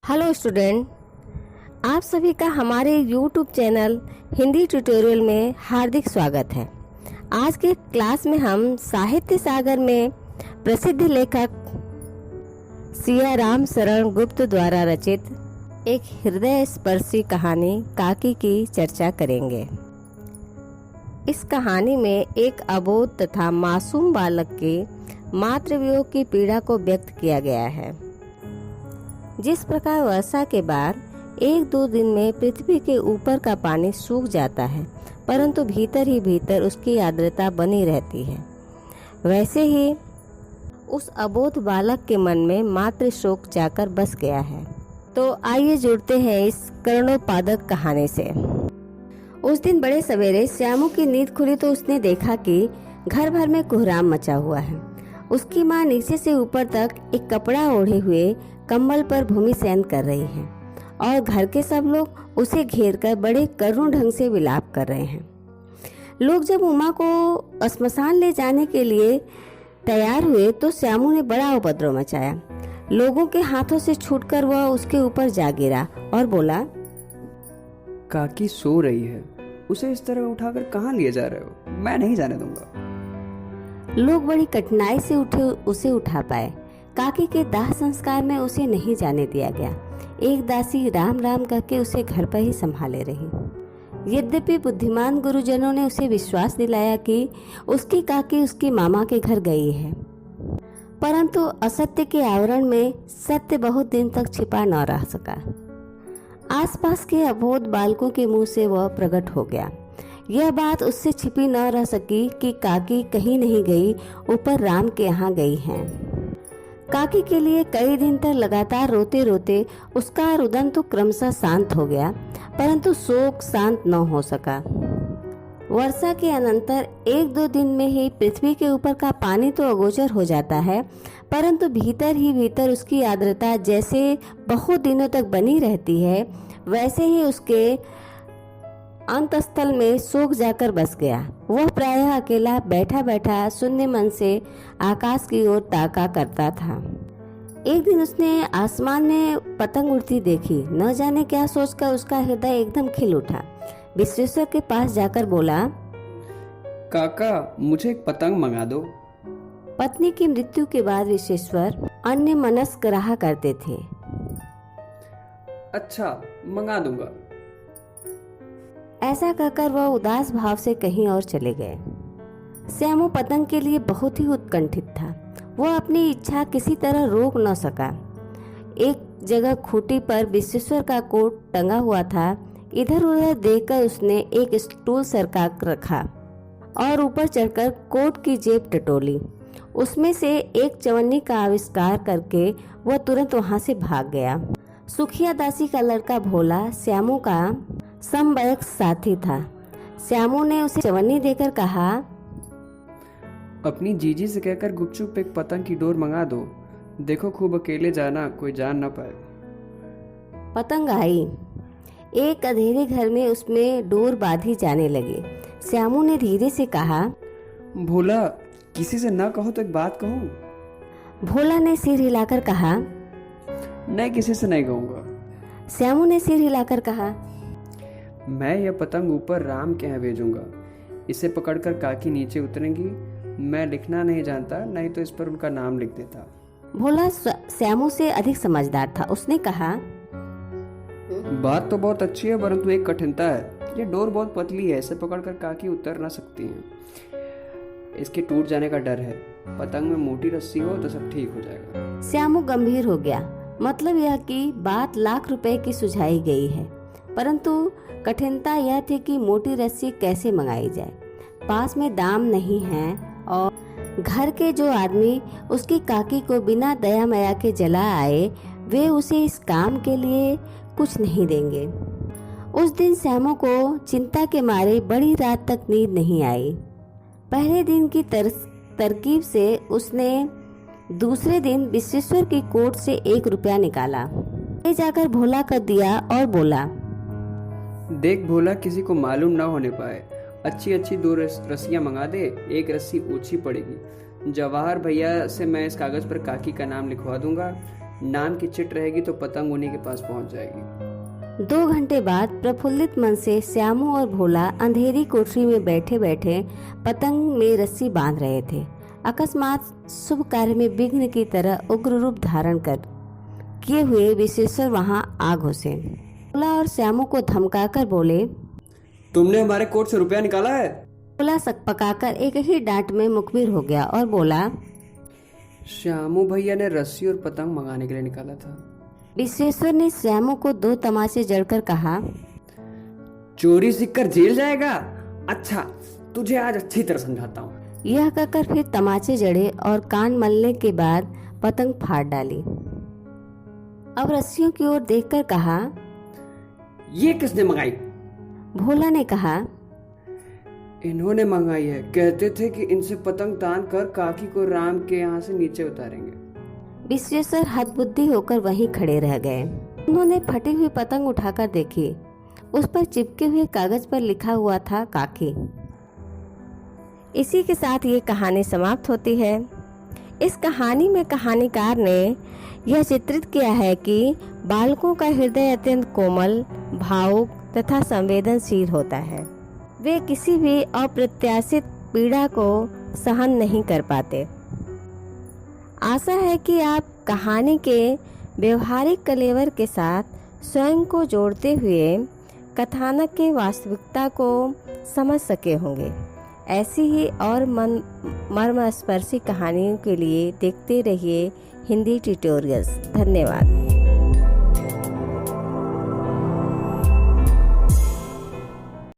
Hello student, आप सभी का हमारे YouTube चैनल हिंदी ट्यूटोरियल में हार्दिक स्वागत है। आज के क्लास में हम साहित्य सागर में प्रसिद्ध लेखक सिया राम शरण गुप्त द्वारा रचित एक हृदय स्पर्शी कहानी काकी की चर्चा करेंगे। इस कहानी में एक अबोध तथा मासूम बालक के मातृवियोग की पीड़ा को व्यक्त किया गया है। जिस प्रकार वर्षा के बाद 1-2 दिन में पृथ्वी के ऊपर का पानी सूख जाता है, परंतु भीतर ही भीतर उसकी आर्द्रता बनी रहती है, वैसे ही उस अबोध बालक के मन में मातृ शोक जाकर बस गया है। तो आइए जुड़ते हैं इस कर्णोपादक कहानी से। उस दिन बड़े सवेरे श्यामू की नींद खुली तो उसने देखा कि घर भर में कोहराम मचा हुआ है। उसकी माँ नीचे से ऊपर तक एक कपड़ा ओढ़े हुए कंबल पर भूमि शयन कर रही है और घर के सब लोग उसे घेरकर बड़े करुण ढंग से विलाप कर रहे हैं। लोग जब उमा को श्मशान ले जाने के लिए तैयार हुए तो श्यामू ने बड़ा उपद्रव मचाया। लोगों के हाथों से छूटकर वह उसके ऊपर जा गिरा और बोला, काकी सो रही है, उसे इस तरह उठाकर कहाँ लिए जा रहे हो? मैं नहीं जाने दूंगा। लोग बड़ी कठिनाई से उसे उठा पाए। काकी के दाह संस्कार में उसे नहीं जाने दिया गया। एक दासी राम राम करके उसे घर पर ही संभाले रही। यद्यपि बुद्धिमान गुरुजनों ने उसे विश्वास दिलाया कि उसकी काकी उसकी मामा के घर गई है, परंतु असत्य के आवरण में सत्य बहुत दिन तक छिपा न रह सका। आसपास के अबोध बालकों के मुंह से वह प्रकट हो गया। यह बात उससे छिपी न रह सकी कि काकी कहीं नहीं गई, ऊपर राम के यहाँ गई हैं। काकी के लिए कई दिन तक लगातार रोते रोते उसका रुदन तो क्रमशः शांत हो गया, परंतु शोक शांत न हो सका। वर्षा के अनंतर 1-2 दिन में ही पृथ्वी के ऊपर का पानी तो अगोचर हो जाता है, परंतु भीतर ही भीतर उसकी आर्द्रता जैसे बहुत दिनों तक बनी रहती है, वैसे ही उसके अंतस्थल में शोक जाकर बस गया। वह प्रायः अकेला बैठा बैठा शून्य मन से आकाश की ओर ताका करता था। एक दिन उसने आसमान में पतंग उड़ती देखी। न जाने क्या सोचकर उसका हृदय एकदम खिल उठा। विश्वेश्वर के पास जाकर बोला, काका, मुझे एक पतंग मंगा दो। पत्नी की मृत्यु के बाद विश्वेश्वर अन्य मनस्क रहा करते थे। अच्छा, मंगा दूंगा। ऐसा कहकर वह उदास भाव से कहीं और चले गए। श्यामू पतंग के लिए बहुत ही उत्कंठित था। वह अपनी इच्छा किसी तरह रोक न सका। एक जगह खूंटी पर विश्वेश्वर का कोट टंगा हुआ था। इधर उधर देखकर उसने एक स्टूल सरका रखा और ऊपर चढ़कर कोट की जेब टटोली। उसमें से एक चवन्नी का आविष्कार करके वह तुरंत वहां से भाग गया। सुखिया दासी का लड़का भोला श्यामू का समवयस्क साथी था। श्यामू ने उसे चवन्नी देकर कहा, अपनी जीजी से कहकर गुपचुप एक पतंग की डोर मंगा दो। देखो खूब अकेले जाना, कोई जान न पाए। पतंग आई। एक अंधेरे घर में उसमें डोर बांधी जाने लगी। श्यामू ने धीरे से कहा, भोला, किसी से न कहो तो एक बात कहूँ। भोला ने सिर हिलाकर कहा, नहीं, किसी से नहीं कहूँगा। श्यामू ने सिर हिलाकर कहा, मैं यह पतंग ऊपर राम के यहाँ भेजूंगा। इसे पकड़कर काकी नीचे उतरेंगी। मैं लिखना नहीं जानता, नहीं तो इस पर उनका नाम लिख देता। भोला श्यामू से अधिक समझदार था। उसने कहा, बात तो बहुत अच्छी है, परंतु एक कठिनता है। ये डोर बहुत पतली है, इसे पकड़कर काकी उतर ना सकती हैं। इसके टूट जाने का डर है। पतंग में मोटी रस्सी हो तो सब ठीक हो जाएगा। श्यामू गंभीर हो गया। मतलब यह कि बात लाख रुपए की सुझाई गई है, परंतु कठिनता यह थी कि मोटी रस्सी कैसे मंगाई जाए। पास में दाम नहीं है और घर के जो आदमी उसकी काकी को बिना दया माया के जला आए, वे उसे इस काम के लिए कुछ नहीं देंगे। उस दिन श्यामू को चिंता के मारे बड़ी रात तक नींद नहीं आई। पहले दिन की तरकीब से उसने दूसरे दिन विश्वेश्वर की कोट से 1 रुपया निकाला, ले जाकर भोला कर दिया और बोला, देख भोला, किसी को मालूम ना होने पाए। अच्छी अच्छी 2 रस्सियां मंगा दे। एक रस्सी ऊंची पड़ेगी। जवाहर भैया से मैं इस कागज पर काकी का नाम लिखवा दूंगा। नाम की चिट रहेगी तो पतंग उन्हीं के पास पहुंच जाएगी। 2 घंटे बाद प्रफुल्लित मन से श्यामू और भोला अंधेरी कोठरी में बैठे बैठे पतंग में रस्सी बांध रहे थे। अकस्मात शुभ कार्य में विघ्न की तरह उग्र रूप धारण कर किए हुए विश्वेश्वर वहां आ घुसे। भोला और श्यामू को धमकाकर बोले, तुमने हमारे कोट से रुपया निकाला है? भोला सकपकाकर एक ही डांट में मुखबिर हो गया और बोला, श्यामू भैया ने रस्सी और पतंग मंगाने के लिए निकाला था। विश्वेश्वर ने श्यामू को 2 तमाचे जड़कर कहा, चोरी सीखकर जेल जाएगा? अच्छा, तुझे आज अच्छी तरह समझाता हूँ। यह कहकर फिर तमाचे जड़े और कान मलने के बाद पतंग फाड़ डाली। अब रस्सियों की ओर देखकर कहा, ये किसने मंगाई? भोला ने कहा, इन्होंने मंगाई है। कहते थे कि इनसे पतंग तान कर काकी को राम के यहाँ से नीचे उतारेंगे। विश्वेश्वर हतबुद्धि होकर वहीं खड़े रह गए। उन्होंने फटी हुई पतंग उठाकर देखी। उस पर चिपके हुए कागज पर लिखा हुआ था काकी। इसी के साथ ये कहानी समाप्त होती है। इस कहानी में कहानीकार ने यह चित्रित किया है कि बालकों का हृदय अत्यंत कोमल, भावुक तथा संवेदनशील होता है। वे किसी भी अप्रत्याशित पीड़ा को सहन नहीं कर पाते। आशा है कि आप कहानी के व्यवहारिक कलेवर के साथ स्वयं को जोड़ते हुए कथानक के वास्तविकता को समझ सके होंगे। ऐसी ही और मर्मस्पर्शी कहानियों के लिए देखते रहिए हिंदी ट्यूटोरियल्स। धन्यवाद।